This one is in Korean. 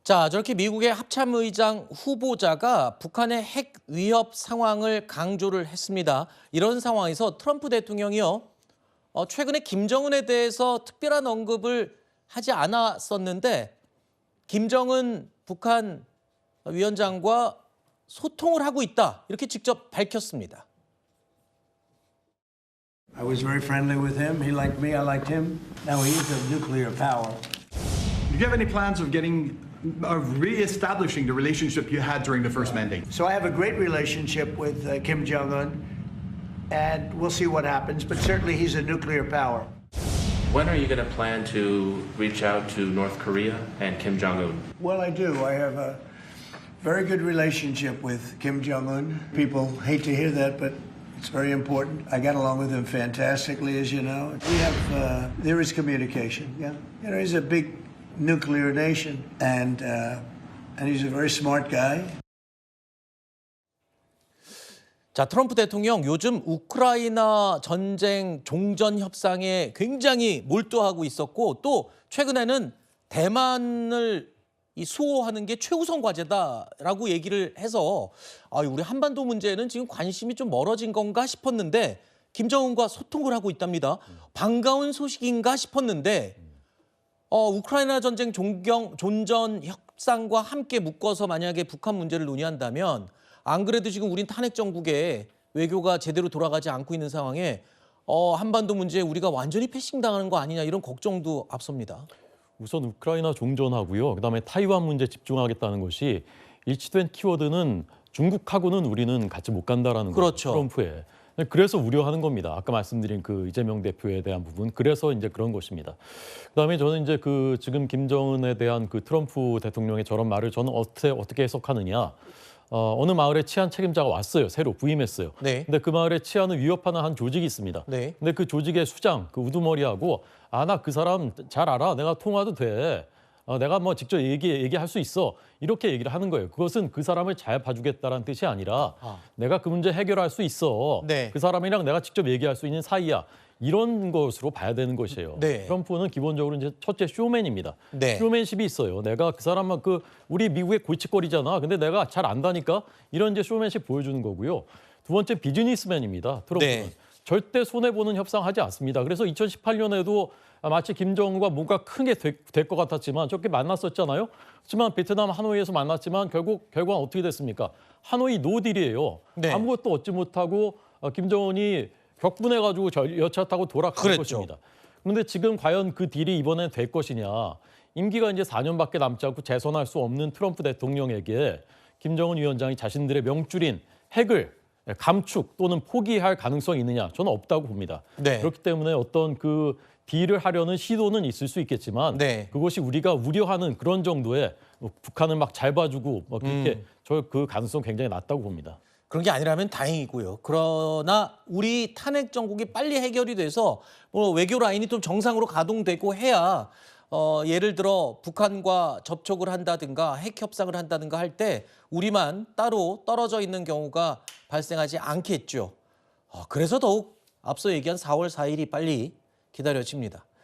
자, 저렇게 미국의 합참의장 후보자가 북한의 핵 위협 상황을 강조를 했습니다. 이런 상황에서 트럼프 대통령이요, 최근에 김정은에 대해서 특별한 언급을 하지 않았었는데 김정은 북한 위원장과 소통을 하고 있다, 이렇게 직접 밝혔습니다. I was very friendly with him. He liked me. I liked him. Now he's a nuclear power. Do you have any plans of re-establishing the relationship you had during the first mandate? So I have a great relationship with Kim Jong-un, and we'll see what happens. But certainly he's a nuclear power. When are you going to plan to reach out to North Korea and Kim Jong-un? Well, I do. I have a very good relationship with Kim Jong-un. People hate to hear that, but it's very important. I got along with him fantastically, as you know. We have, there is communication, yeah. You know, he's a big nuclear nation, and he's a very smart guy. 자, 트럼프 대통령 요즘 우크라이나 전쟁 종전 협상에 굉장히 몰두하고 있었고, 또 최근에는 대만을 수호하는 게 최우선 과제다라고 얘기를 해서 우리 한반도 문제는 지금 관심이 좀 멀어진 건가 싶었는데 김정은과 소통을 하고 있답니다. 반가운 소식인가 싶었는데 우크라이나 전쟁 종전 협상과 함께 묶어서 만약에 북한 문제를 논의한다면, 안 그래도 지금 우린 탄핵 정국에 외교가 제대로 돌아가지 않고 있는 상황에 한반도 문제에 우리가 완전히 패싱당하는 거 아니냐, 이런 걱정도 앞섭니다. 우선 우크라이나 종전하고요, 그다음에 타이완 문제 집중하겠다는 것이 일치된 키워드는 중국하고는 우리는 같이 못 간다라는 그렇죠. 거죠, 트럼프에. 그래서 우려하는 겁니다. 아까 말씀드린 그 이재명 대표에 대한 부분, 그래서 이제 그런 것입니다. 그다음에 저는 이제 그 지금 김정은에 대한 그 트럼프 대통령의 저런 말을 저는 어떻게 해석하느냐. 어느 마을에 치안 책임자가 왔어요. 새로 부임했어요. 네. 근데 그 마을에 치안을 위협하는 한 조직이 있습니다. 네. 근데 그 조직의 수장, 그 우두머리하고 나 그 사람 잘 알아. 내가 통화도 돼. 내가 뭐 직접 얘기할 수 있어. 이렇게 얘기를 하는 거예요. 그것은 그 사람을 잘 봐주겠다라는 뜻이 아니라 내가 그 문제 해결할 수 있어. 네. 그 사람이랑 내가 직접 얘기할 수 있는 사이야. 이런 것으로 봐야 되는 것이에요. 네. 트럼프는 기본적으로 이제 첫째 쇼맨입니다. 네. 쇼맨십이 있어요. 내가 그 사람만 우리 미국의 골칫거리잖아. 근데 내가 잘 안다니까, 이런 이제 쇼맨십 보여주는 거고요. 두 번째 비즈니스맨입니다. 트럼프는. 네. 절대 손해보는 협상하지 않습니다. 그래서 2018년에도 마치 김정은과 뭔가 크게 될 것 같았지만 저렇게 만났었잖아요. 하지만 베트남 하노이에서 만났지만 결과는 어떻게 됐습니까? 하노이 노딜이에요. 네. 아무것도 얻지 못하고 김정은이 격분해가지고 여차 타고 돌아갈 그랬죠. 것입니다. 그런데 지금 과연 그 딜이 이번엔 될 것이냐. 임기가 이제 4년밖에 남지 않고 재선할 수 없는 트럼프 대통령에게 김정은 위원장이 자신들의 명줄인 핵을 감축 또는 포기할 가능성이 있느냐, 저는 없다고 봅니다. 네. 그렇기 때문에 어떤 그 딜을 하려는 시도는 있을 수 있겠지만 네. 그것이 우리가 우려하는 그런 정도의 북한을 막 잘 봐주고 그렇게 저 그 가능성 굉장히 낮다고 봅니다. 그런 게 아니라면 다행이고요. 그러나 우리 탄핵 정국이 빨리 해결이 돼서 외교 라인이 좀 정상으로 가동되고 해야 예를 들어 북한과 접촉을 한다든가 핵 협상을 한다든가 할 때 우리만 따로 떨어져 있는 경우가 발생하지 않겠죠. 그래서 더욱 앞서 얘기한 4월 4일이 빨리 기다려집니다.